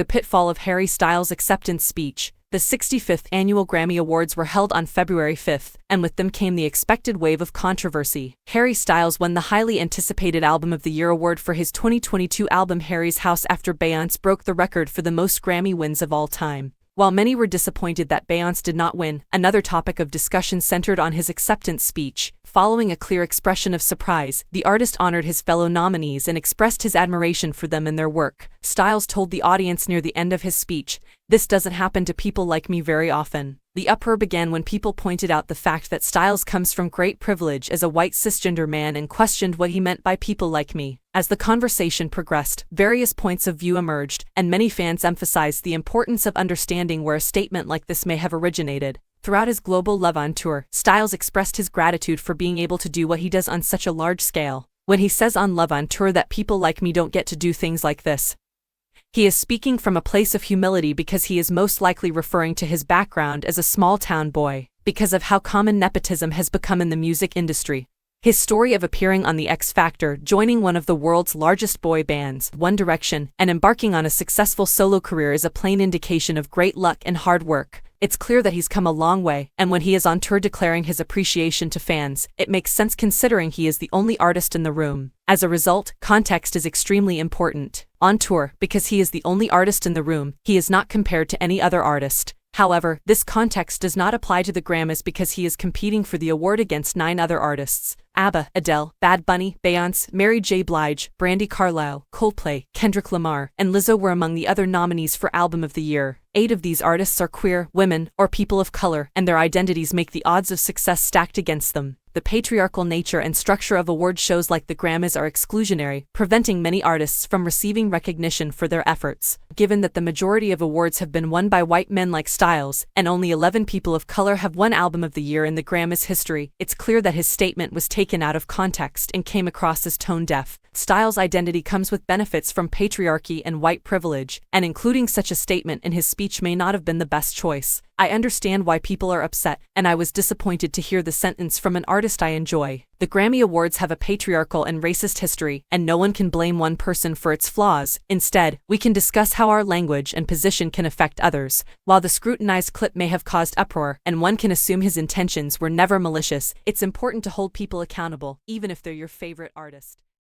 The pitfall of Harry Styles' acceptance speech. The 65th Annual Grammy Awards were held on February 5, and with them came the expected wave of controversy. Harry Styles won the highly anticipated Album of the Year award for his 2022 album Harry's House after Beyoncé broke the record for the most Grammy wins of all time. While many were disappointed that Beyoncé did not win, another topic of discussion centered on his acceptance speech. Following a clear expression of surprise, the artist honored his fellow nominees and expressed his admiration for them and their work. Styles told the audience near the end of his speech, "This doesn't happen to people like me very often." The uproar began when people pointed out the fact that Styles comes from great privilege as a white cisgender man and questioned what he meant by people like me. As the conversation progressed, various points of view emerged, and many fans emphasized the importance of understanding where a statement like this may have originated. Throughout his global Love on Tour, Styles expressed his gratitude for being able to do what he does on such a large scale. When he says on Love on Tour that people like me don't get to do things like this, he is speaking from a place of humility because he is most likely referring to his background as a small-town boy, because of how common nepotism has become in the music industry. His story of appearing on The X Factor, joining one of the world's largest boy bands, One Direction, and embarking on a successful solo career is a plain indication of great luck and hard work. It's clear that he's come a long way, and when he is on tour declaring his appreciation to fans, it makes sense considering he is the only artist in the room. As a result, context is extremely important. On tour, because he is the only artist in the room, he is not compared to any other artist. However, this context does not apply to the Grammys because he is competing for the award against 9 other artists. ABBA, Adele, Bad Bunny, Beyoncé, Mary J. Blige, Brandi Carlile, Coldplay, Kendrick Lamar, and Lizzo were among the other nominees for Album of the Year. 8 of these artists are queer, women, or people of color, and their identities make the odds of success stacked against them. The patriarchal nature and structure of award shows like the Grammys are exclusionary, preventing many artists from receiving recognition for their efforts. Given that the majority of awards have been won by white men like Styles, and only 11 people of color have won Album of the Year in the Grammys history, it's clear that his statement was taken out of context and came across as tone-deaf. Styles' identity comes with benefits from patriarchy and white privilege, and including such a statement in his speech may not have been the best choice. I understand why people are upset, and I was disappointed to hear the sentence from an artist I enjoy. The Grammy Awards have a patriarchal and racist history, and no one can blame one person for its flaws. Instead, we can discuss how our language and position can affect others. While the scrutinized clip may have caused uproar, and one can assume his intentions were never malicious, it's important to hold people accountable, even if they're your favorite artist.